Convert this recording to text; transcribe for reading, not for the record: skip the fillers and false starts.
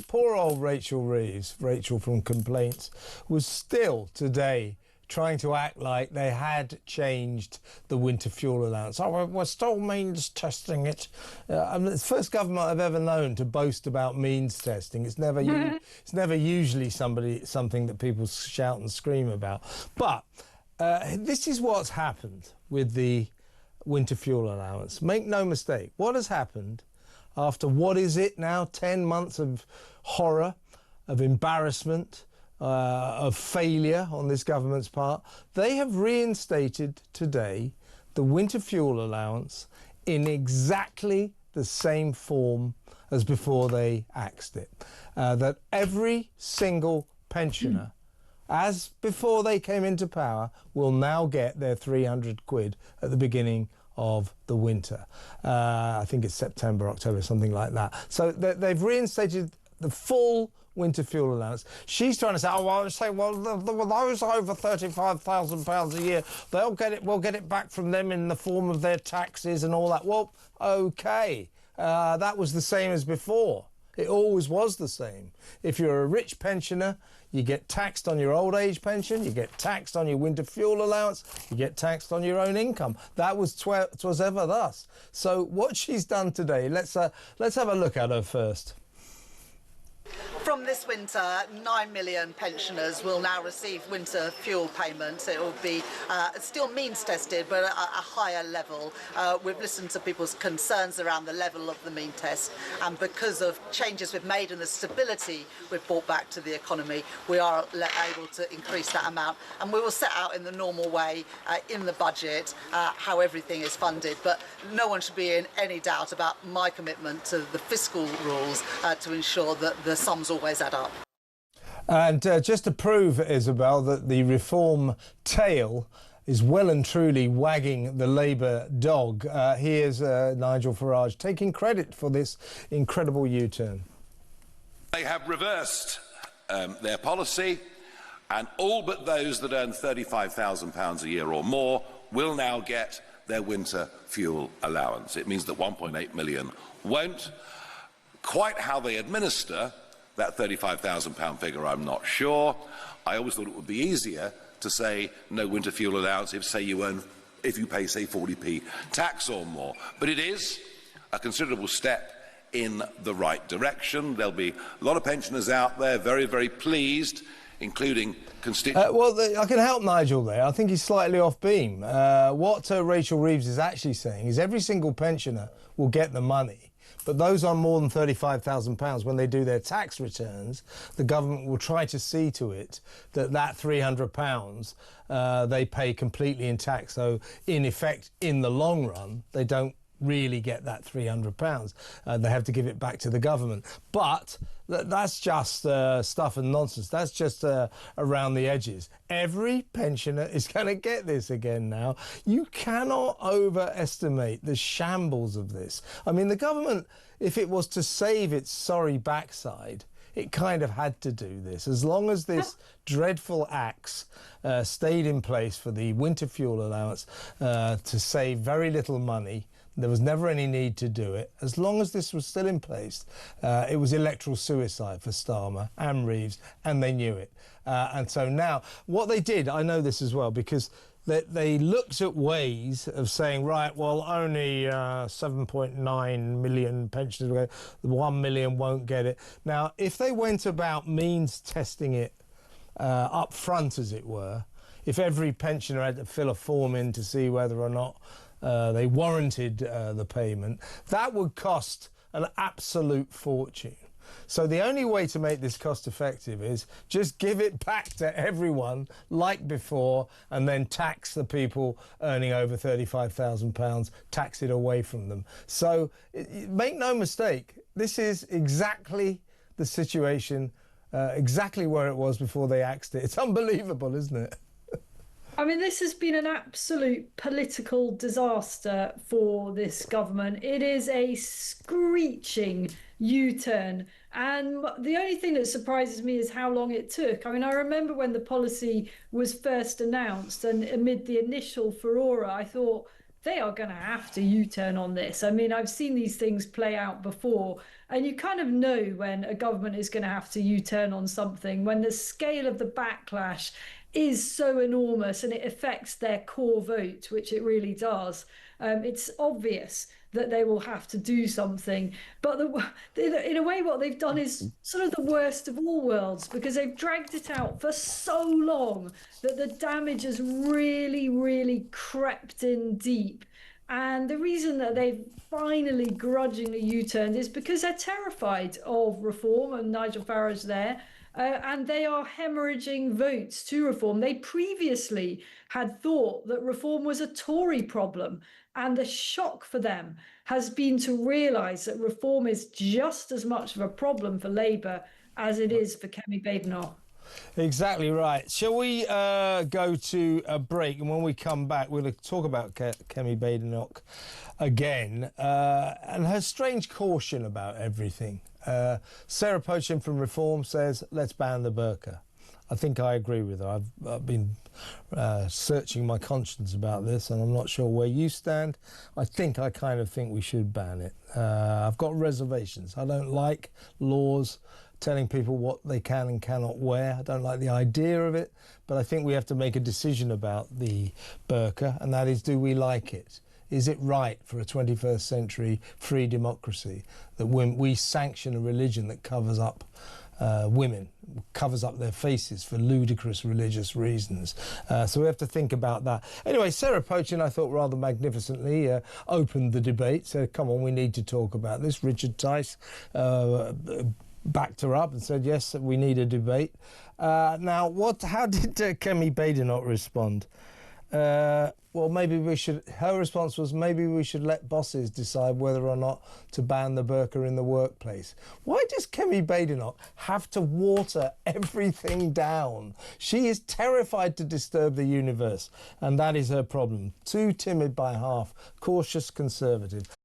poor old Rachel Reeves, Rachel from Complaints, was still today trying to act like they had changed the winter fuel allowance. Oh, we're still means testing it. I mean, it's the first government I've ever known to boast about means testing. It's never it's never usually something that people shout and scream about. But this is what's happened with the winter fuel allowance. Make no mistake, what has happened after what is it now, 10 months of horror, of embarrassment, of failure on this government's part, they have reinstated today the winter fuel allowance in exactly the same form as before they axed it. That every single pensioner, as before they came into power, will now get their 300 quid at the beginning of the winter. I think it's September, October, something like that. So they've reinstated the full winter fuel allowance. She's trying to say, oh, well, those over £35,000 a year, they'll get it. We'll get it back from them in the form of their taxes and all that. Well, okay, that was the same as before. It always was the same. If you're a rich pensioner, you get taxed on your old age pension, you get taxed on your winter fuel allowance, you get taxed on your own income. That was 'twas ever thus. So what she's done today, let's have a look at her first. From this winter, 9 million pensioners will now receive winter fuel payments. It will be still means tested, but at a higher level. We've listened to people's concerns around the level of the mean test, and because of changes we've made and the stability we've brought back to the economy, we are able to increase that amount. And we will set out in the normal way in the budget how everything is funded. But no one should be in any doubt about my commitment to the fiscal rules to ensure that the sums always add up. And just to prove, Isabel, that the reform tail is well and truly wagging the Labour dog, here's Nigel Farage taking credit for this incredible U-turn. They have reversed their policy, and all but those that earn £35,000 a year or more will now get their winter fuel allowance. It means that 1.8 million won't. Quite how they administer that £35,000 figure, I'm not sure. I always thought it would be easier to say no winter fuel allowance if you pay, say, 40p tax or more. But it is a considerable step in the right direction. There'll be a lot of pensioners out there very, very pleased, including constituents. Well, I can help Nigel there. I think he's slightly off beam. What Rachel Reeves is actually saying is every single pensioner will get the money. But those on more than £35,000, when they do their tax returns, the government will try to see to it that that £300 they pay completely in tax. So, in effect, in the long run, they don't really get that £300. They have to give it back to the government. But that's just stuff and nonsense. That's just around the edges. Every pensioner is going to get this again now. You cannot overestimate the shambles of this. I mean, the government, if it was to save its sorry backside, it kind of had to do this. As long as this dreadful axe stayed in place for the winter fuel allowance to save very little money, there was never any need to do it. As long as this was still in place, it was electoral suicide for Starmer and Reeves, and they knew it. And so now, what they did, I know this as well, because they looked at ways of saying, right, well, only 7.9 million pensioners will get it, 1 million won't get it. Now, if they went about means testing it up front, as it were, if every pensioner had to fill a form in to see whether or not they warranted the payment, that would cost an absolute fortune. So the only way to make this cost effective is just give it back to everyone like before, and then tax the people earning over £35,000, tax it away from them. So make no mistake, this is exactly the situation, exactly where it was before they axed it. It's unbelievable, isn't it? I mean, this has been an absolute political disaster for this government. It is a screeching U-turn. And the only thing that surprises me is how long it took. I mean, I remember when the policy was first announced, and amid the initial furore, I thought, they are going to have to U-turn on this. I mean, I've seen these things play out before, and you kind of know when a government is going to have to U-turn on something, when the scale of the backlash is so enormous and it affects their core vote, which it really does. It's obvious that they will have to do something. But in a way, what they've done is sort of the worst of all worlds, because they've dragged it out for so long that the damage has really, really crept in deep. And the reason that they've finally grudgingly U-turned is because they're terrified of reform, and Nigel Farage there. And they are hemorrhaging votes to reform. They previously had thought that reform was a Tory problem, and the shock for them has been to realise that reform is just as much of a problem for Labour as it is for Kemi Badenoch. Exactly right. Shall we go to a break? And when we come back, we're going to talk about Kemi Badenoch again and her strange caution about everything. Sarah Pochin from Reform says, let's ban the burka. I think I agree with her. I've been searching my conscience about this, and I'm not sure where you stand. I kind of think we should ban it. I've got reservations. I don't like laws telling people what they can and cannot wear. I don't like the idea of it, but I think we have to make a decision about the burqa, and that is, do we like it? Is it right for a 21st century free democracy that when we sanction a religion that covers up women, covers up their faces for ludicrous religious reasons? So we have to think about that. Anyway, Sarah Pochin, I thought rather magnificently opened the debate, said, come on, we need to talk about this. Richard Tice backed her up and said, yes, we need a debate. Now, how did Kemi Badenoch respond? Well, maybe we should. Her response was, maybe we should let bosses decide whether or not to ban the burqa in the workplace. Why does Kemi Badenoch have to water everything down? She is terrified to disturb the universe, and that is her problem. Too timid by half, cautious conservative.